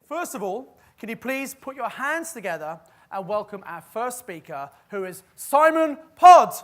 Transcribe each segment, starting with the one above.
First of all, can you please put your hands together and welcome our first speaker, who is Simon Pod.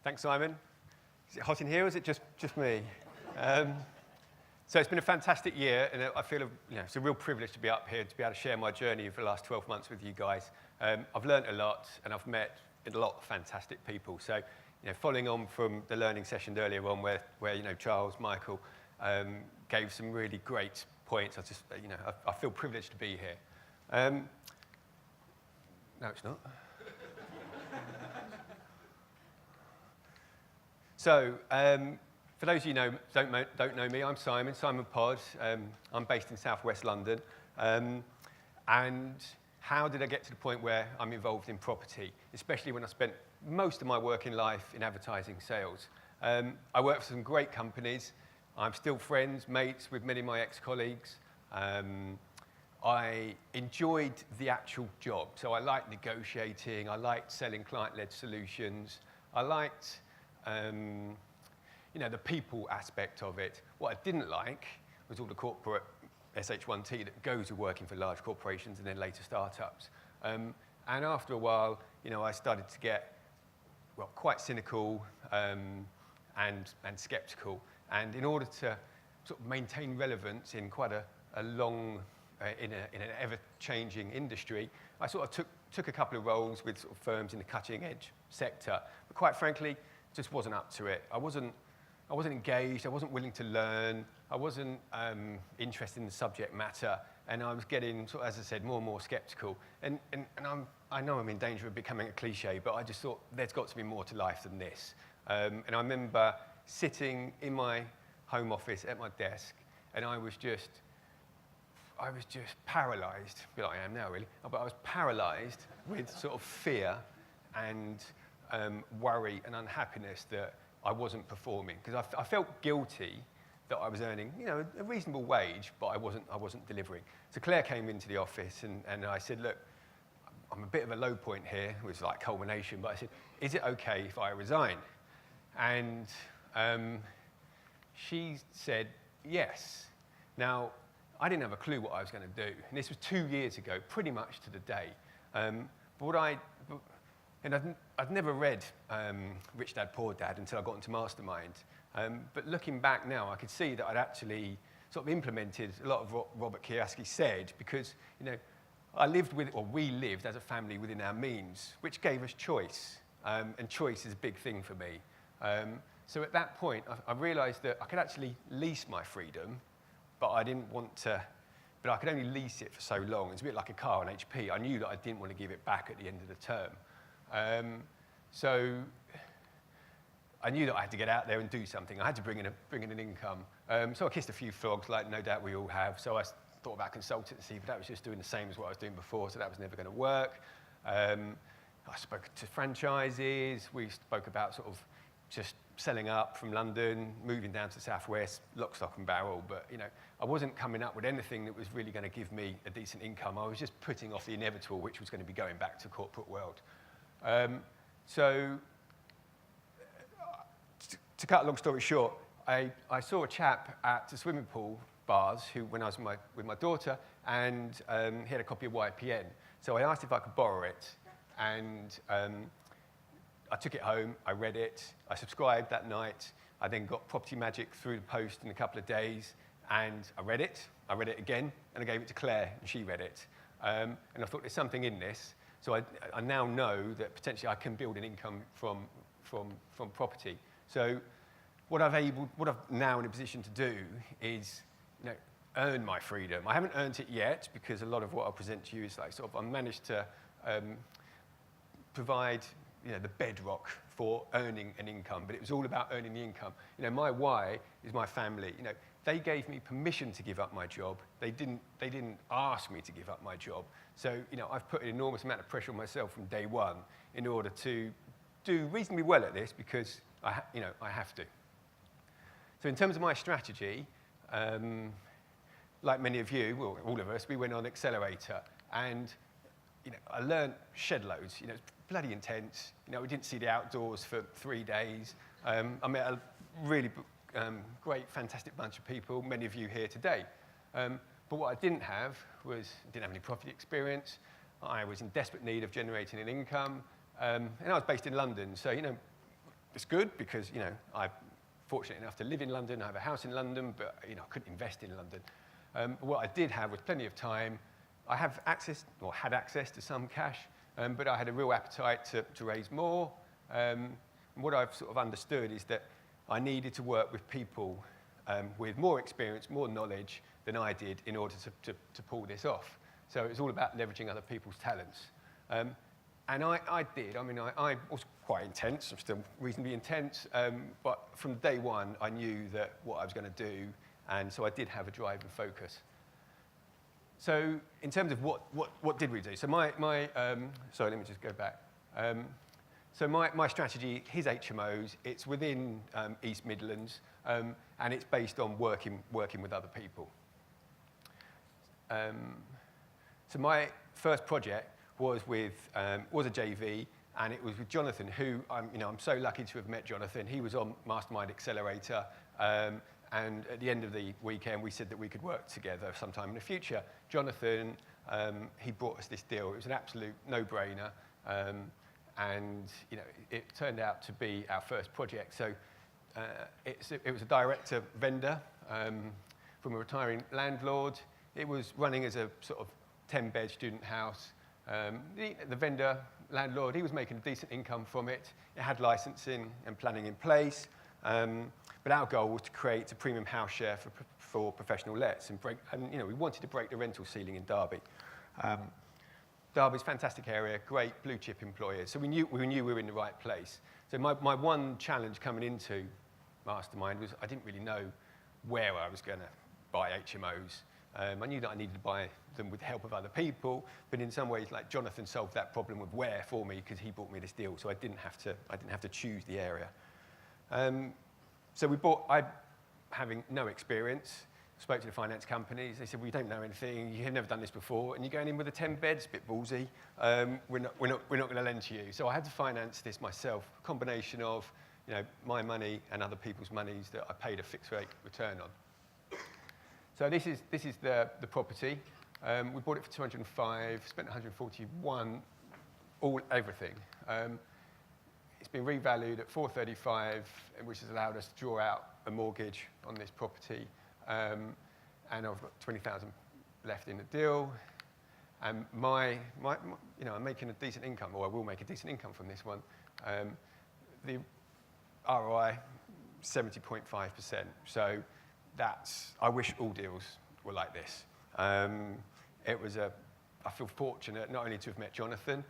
Thanks, Simon. Is it hot in here, or is it just me? So it's been a fantastic year, and I feel it's a real privilege to be up here, to be able to share my journey for the last 12 months with you guys. I've learned a lot, and I've met a lot of fantastic people. So, following on from the learning session earlier on, where Charles, Michael gave some really great points. I feel privileged to be here. No, it's not. So, for those of you who don't know me, I'm Simon Pod. I'm based in southwest London. And how did I get to the point where I'm involved in property, especially when I spent most of my working life in advertising sales? I work for some great companies. I'm still friends, mates with many of my ex-colleagues. I enjoyed the actual job. So I liked negotiating. I liked selling client-led solutions. I liked the people aspect of it. What I didn't like was all the corporate SH1T that goes with working for large corporations and then later startups. And after a while, I started to get, quite cynical and skeptical. And in order to sort of maintain relevance in quite a long, in an ever-changing industry, I sort of took a couple of roles with sort of firms in the cutting-edge sector. But quite frankly, just wasn't up to it. I wasn't engaged. I wasn't willing to learn. I wasn't interested in the subject matter, and I was getting, sort of, as I said, more and more skeptical. And I know I'm in danger of becoming a cliche, but I just thought there's got to be more to life than this. And I remember sitting in my home office at my desk, and I was just paralysed, a bit like I am now, really. But I was paralysed with sort of fear and worry and unhappiness that I wasn't performing, because I felt guilty that I was earning, a reasonable wage, but I wasn't delivering. So Claire came into the office, and I said, look, I'm a bit of a low point here. It was like culmination, but I said, is it okay if I resign? And she said yes. Now, I didn't have a clue what I was going to do, and this was 2 years ago, pretty much to the day. I'd never read Rich Dad, Poor Dad until I got into Mastermind. But looking back now, I could see that I'd actually sort of implemented a lot of what Robert Kiyosaki said, because we lived as a family within our means, which gave us choice, and choice is a big thing for me. So at that point, I realised that I could actually lease my freedom, but I didn't want to. But I could only lease it for so long. It's a bit like a car on HP. I knew that I didn't want to give it back at the end of the term. So I knew that I had to get out there and do something. I had to bring in an income. So I kissed a few frogs, like no doubt we all have. So I thought about consultancy, but that was just doing the same as what I was doing before, so that was never going to work. I spoke to franchises. We spoke about sort of just selling up from London, moving down to Southwest, lock, stock and barrel. But I wasn't coming up with anything that was really going to give me a decent income. I was just putting off the inevitable, which was going to be going back to corporate world. So to cut a long story short, I saw a chap at the swimming pool bars when I was with my daughter, and he had a copy of YPN. So I asked if I could borrow it, and I took it home, I read it, I subscribed that night. I then got Property Magic through the post in a couple of days, and I read it again, and I gave it to Claire, and she read it. And I thought, there's something in this. So I now know that potentially I can build an income from property. So what I'm now in a position to do is earn my freedom. I haven't earned it yet, because a lot of what I'll present to you is like sort of I managed to provide the bedrock for earning an income, but it was all about earning the income. My why is my family. They gave me permission to give up my job. They didn't ask me to give up my job. So, I've put an enormous amount of pressure on myself from day one in order to do reasonably well at this, because I have to. So in terms of my strategy, like many of you, well, all of us, we went on Accelerator, and I learned shed loads. It's bloody intense. We didn't see the outdoors for 3 days. I met a really great, fantastic bunch of people, many of you here today. But what I didn't have any property experience. I was in desperate need of generating an income. And I was based in London. So, it's good because, I'm fortunate enough to live in London. I have a house in London, but, I couldn't invest in London. What I did have was plenty of time. I had access to some cash, but I had a real appetite to raise more. And what I've sort of understood is that I needed to work with people with more experience, more knowledge than I did in order to pull this off. So it was all about leveraging other people's talents. And I did. I was quite intense. I'm still reasonably intense. But from day one, I knew that what I was going to do, and so I did have a drive and focus. So in terms of what did we do? So sorry, let me just go back. So my strategy, his HMOs, it's within East Midlands, and it's based on working with other people. So my first project was a JV, and it was with Jonathan, who I'm so lucky to have met Jonathan. He was on Mastermind Accelerator, and at the end of the weekend, we said that we could work together sometime in the future. Jonathan, he brought us this deal. It was an absolute no-brainer, and it turned out to be our first project. So it was a direct vendor from a retiring landlord. It was running as a sort of 10-bed student house. The vendor, landlord, he was making a decent income from it. It had licensing and planning in place. But our goal was to create a premium house share for professional lets and we wanted to break the rental ceiling in Derby. Derby's a fantastic area, great blue chip employers. So we knew we were in the right place. So my one challenge coming into Mastermind was I didn't really know where I was going to buy HMOs. I knew that I needed to buy them with the help of other people, but in some ways, like Jonathan solved that problem with where for me because he bought me this deal, so I didn't have to choose the area. So I, having no experience, spoke to the finance companies. They said, "We don't know anything. You've never done this before, and you're going in with a 10 beds, a bit ballsy. We're not going to lend to you." So I had to finance this myself, a combination of my money and other people's monies that I paid a fixed rate return on. So this is the property. We bought it for 205, spent 141, everything. It's been revalued at 435, which has allowed us to draw out a mortgage on this property. And I've got 20,000 left in the deal. And I'm making a decent income, or I will make a decent income from this one. The ROI, 70.5%. So I wish all deals were like this. I feel fortunate not only to have met Jonathan,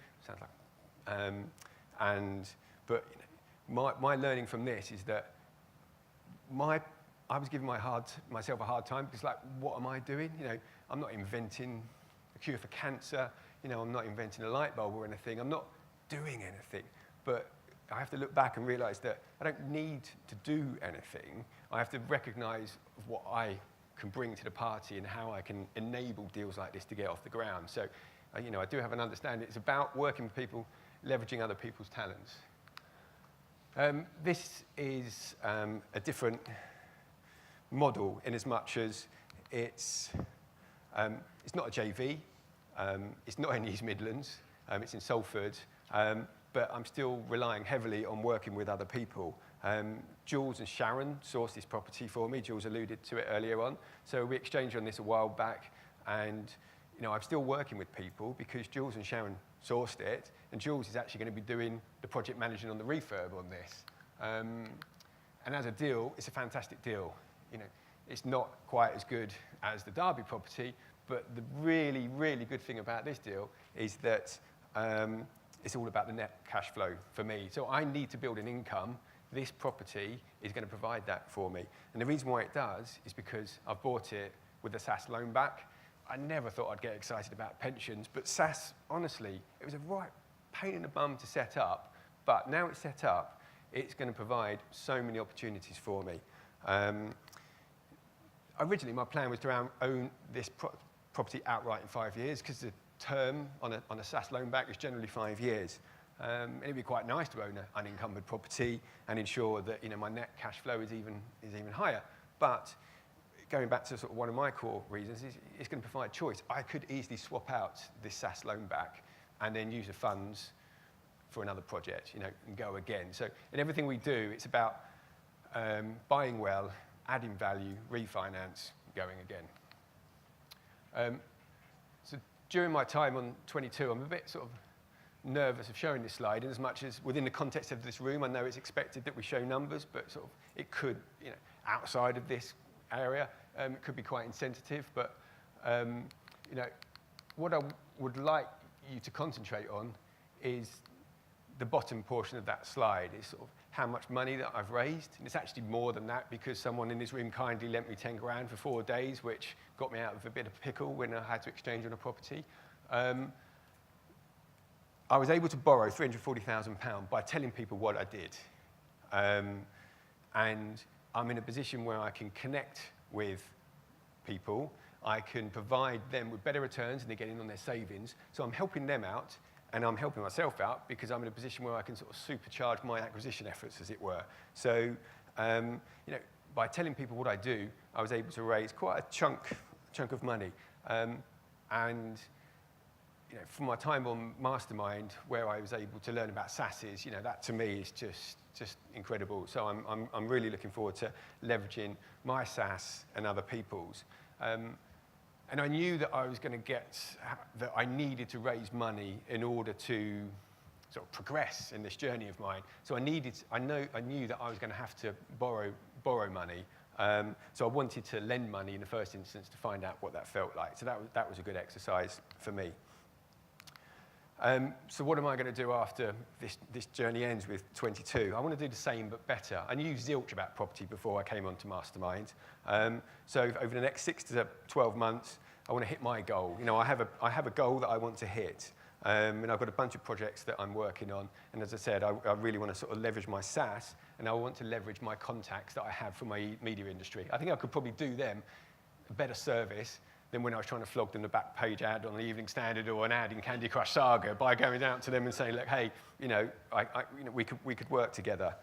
but my learning from this is that I was giving myself a hard time because, what am I doing? I'm not inventing a cure for cancer. I'm not inventing a light bulb or anything. I'm not doing anything. But I have to look back and realize that I don't need to do anything. I have to recognize what I can bring to the party and how I can enable deals like this to get off the ground. So, I do have an understanding. It's about working with people, leveraging other people's talents. This is a different model in as much as it's not a JV, it's not in East Midlands, it's in Salford, but I'm still relying heavily on working with other people. Jules and Sharon sourced this property for me. Jules alluded to it earlier on. So we exchanged on this a while back, and I'm still working with people because Jules and Sharon sourced it, and Jules is actually going to be doing the project managing on the refurb on this. And as a deal, it's a fantastic deal. It's not quite as good as the Derby property, but the really, really good thing about this deal is that it's all about the net cash flow for me. So I need to build an income. This property is going to provide that for me. And the reason why it does is because I've bought it with the SAS loan back. I never thought I'd get excited about pensions, but SAS, honestly, it was a right pain in the bum to set up. But now it's set up, it's going to provide so many opportunities for me. Originally, my plan was to own this property outright in 5 years because the term on a SaaS loan back is generally 5 years. It'd be quite nice to own an unencumbered property and ensure that my net cash flow is even higher. But going back to sort of one of my core reasons, is it's going to provide choice. I could easily swap out this SaaS loan back and then use the funds for another project, and go again. So in everything we do, it's about buying well, adding value, refinance, going again. So during my time on 22, I'm a bit sort of nervous of showing this slide, in as much as within the context of this room, I know it's expected that we show numbers, but sort of it could, outside of this area, it could be quite insensitive. But what I would like you to concentrate on is the bottom portion of that slide, is sort of how much money that I've raised. And it's actually more than that, because someone in this room kindly lent me 10 grand for 4 days, which got me out of a bit of a pickle when I had to exchange on a property. I was able to borrow £340,000 by telling people what I did. And I'm in a position where I can connect with people. I can provide them with better returns than they're getting on their savings. So I'm helping them out, and I'm helping myself out, because I'm in a position where I can sort of supercharge my acquisition efforts, as it were. So, by telling people what I do, I was able to raise quite a chunk of money. And from my time on Mastermind, where I was able to learn about SaaSes, that to me is just incredible. So I'm really looking forward to leveraging my SaaS and other people's. And I knew that that I needed to raise money in order to sort of progress in this journey of mine. So I knew that I was going to have to borrow money. So I wanted to lend money in the first instance to find out what that felt like. So that was a good exercise for me. So what am I going to do after this journey ends with 22? I want to do the same but better. I knew zilch about property before I came onto Mastermind. So over the next 6 to 12 months, I want to hit my goal. I have a goal that I want to hit. And I've got a bunch of projects that I'm working on. And as I said, I really want to sort of leverage my SaaS, and I want to leverage my contacts that I have from my media industry. I think I could probably do them a better service than when I was trying to flog them the back page ad on the Evening Standard or an ad in Candy Crush Saga, by going out to them and saying, look, hey, we could work together.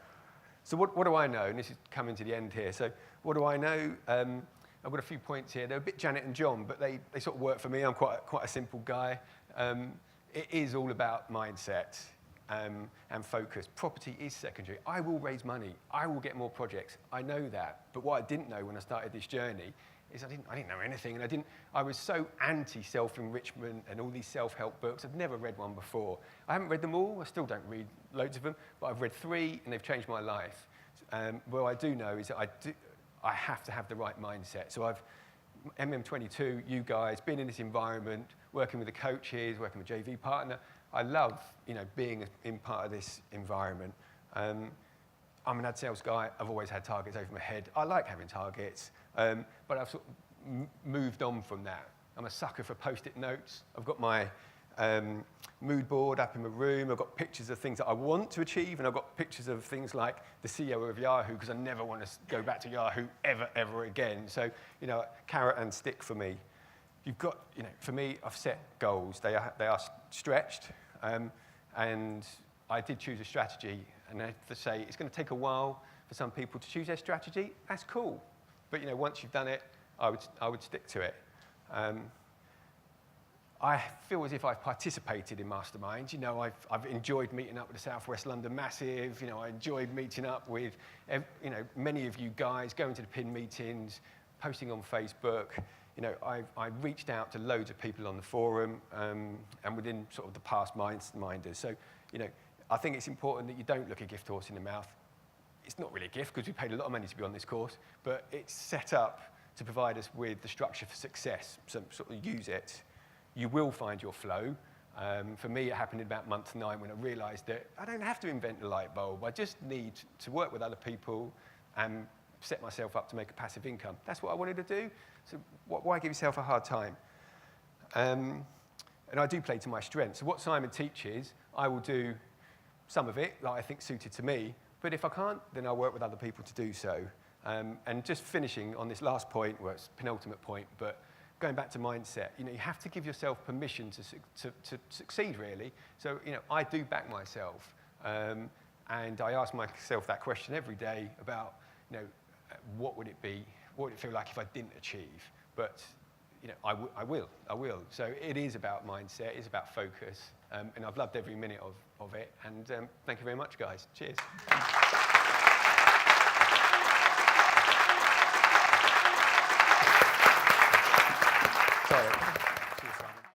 So what do I know? And this is coming to the end here. So what do I know? I've got a few points here. They're a bit Janet and John, but they sort of work for me. I'm quite a simple guy. It is all about mindset and focus. Property is secondary. I will raise money. I will get more projects. I know that. But what I didn't know when I started this journey is I didn't know anything, and I was so anti-self-enrichment and all these self-help books. I've never read one before. I haven't read them all. I still don't read loads of them, but I've read 3, and they've changed my life. What I do know is that I have to have the right mindset. So I've MM22, you guys, been in this environment, working with the coaches, working with JV partner. I love, being in part of this environment. I'm an ad sales guy. I've always had targets over my head. I like having targets, but I've sort of moved on from that. I'm a sucker for post-it notes. I've got my mood board up in my room. I've got pictures of things that I want to achieve, and I've got pictures of things like the CEO of Yahoo, because I never want to go back to Yahoo ever again. So, carrot and stick for me. You've got, for me, I've set goals. They are stretched, and I did choose a strategy. And I have to say, it's going to take a while for some people to choose their strategy. That's cool. But, once you've done it, I would stick to it. I feel as if I've participated in Mastermind. I've enjoyed meeting up with the South West London Massive. I enjoyed meeting up with, many of you guys, going to the PIN meetings, posting on Facebook. I reached out to loads of people on the forum and within sort of the past minders. So, I think it's important that you don't look a gift horse in the mouth. It's not really a gift, because we paid a lot of money to be on this course, but it's set up to provide us with the structure for success. So sort of use it. You will find your flow. For me, it happened in about month 9 when I realized that I don't have to invent a light bulb. I just need to work with other people and set myself up to make a passive income. That's what I wanted to do. So why give yourself a hard time? And I do play to my strengths. So what Simon teaches, I will do some of it that I think suited to me. But if I can't, then I'll work with other people to do so. And just finishing on this last point, well, it's penultimate point, but going back to mindset, you know, you have to give yourself permission to succeed, really. So, you know, I do back myself. And I ask myself that question every day about, you know, what would it feel like if I didn't achieve? But, you know, I will. So it is about mindset, it's about focus, and I've loved every minute of it. And thank you very much, guys. Cheers.